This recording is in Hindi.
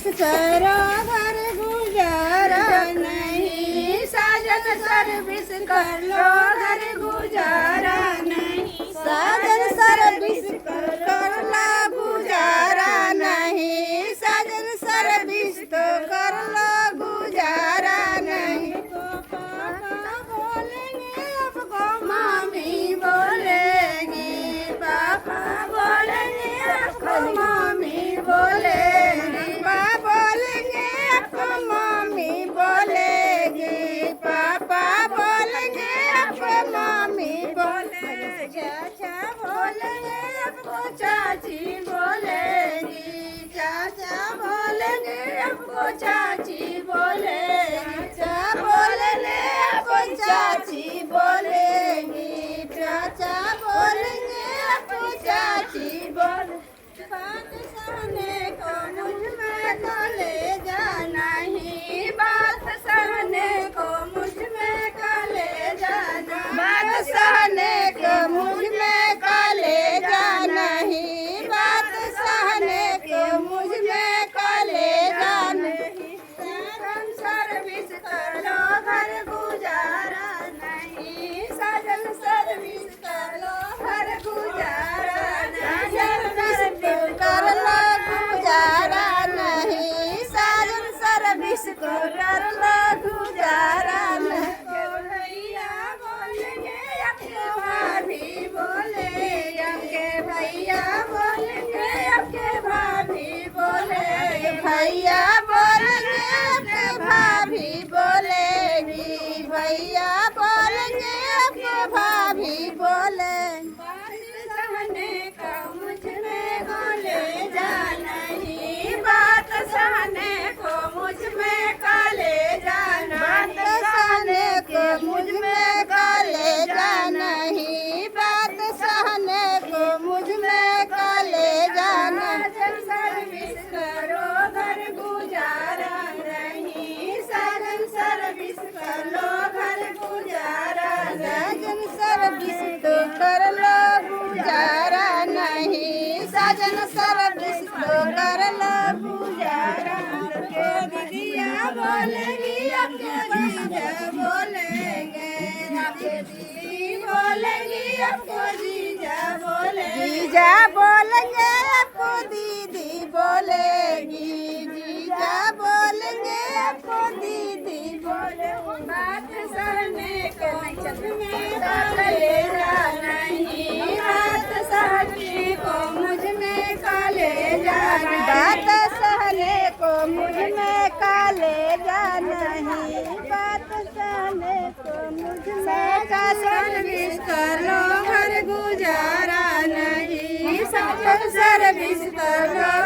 सर्विस करो घर गुजारा नहीं, साजन सर्विस कर लो घर गुजारा नहीं, साजन सर्विस कर लो गुजारा नहीं, साजन सर्विस तो कर लो गुजारा नहीं। पापा बोलेंगे आपको मम्मी बोलेगी, पापा बोलेंगे आपको मम्मी बोलेगी, पापा बोलेंगे आपको मम्मी बोलेगी, पापा बोलेंगे आपको मम्मी बोलेगी, चाचा बोलेंगे आपको चाची बोलेगी, चाचा बोलेंगे आपको चाची बोलेगी, चाचा बोलेंगे आपको चाची बोलेगी, चाचा बोलेंगे आपको चाची बोलेगी। बात सहने को मुझ में कलेजा नहीं, बात सहने को मुझ में कलेजा नहीं, बात सहने को मुझ में कलेजा नहीं, बात सहने को मुझ में कलेजा नहीं। साजन सर्विस कर लो घर गुजारा नहीं, साजन सर्विस कर लो घर गुजारा नहीं, सर्विस कर लो गुजारा नहीं, साजन सर्विस को कर लो गुजारा नहीं। भैया बोलेंगे आपके भाभी बोलेंगे, आपके भैया बोलेंगे आपके भाभी बोलेंगे, भैया बोलेंगे आपके भाभी बोलेगी, भैया बोलेंगे आपके भाभी बोलेंगे। बात सहने का मुझ में कलेजा नहीं, बात सहने को मुझ में कलेजा नहीं, बात सहने को मुझ में कलेजा नहीं, बात सहने को मुझ में कलेजा नहीं। सर्विस करो घर गुजारा नहीं, साजन सर्विस कर लो घर गुजारा, साजन सर्विस तो कर लो गुजारा नहीं, साजन सर्विस तो कर लो गुजारा। आपके दीदिया बोलेगी आपके जीजा बोलेंगे, आपके दीदी बोलेगी आपको जीजा बोलेंगे, जीजा बोलेंगे आपको दीदी बोलेगी, जीजा बोलेंगे आपको दीदी बोलेगी। बात सहने को मुझ में कलेजा नहीं, बात सहने को मुझ में कलेजा नहीं, बात सहने को मुझ में कलेजा नहीं, बात सहने को मुझ में सर्विस कर लो घर गुजारा नहीं, साजन सर्विस कर लो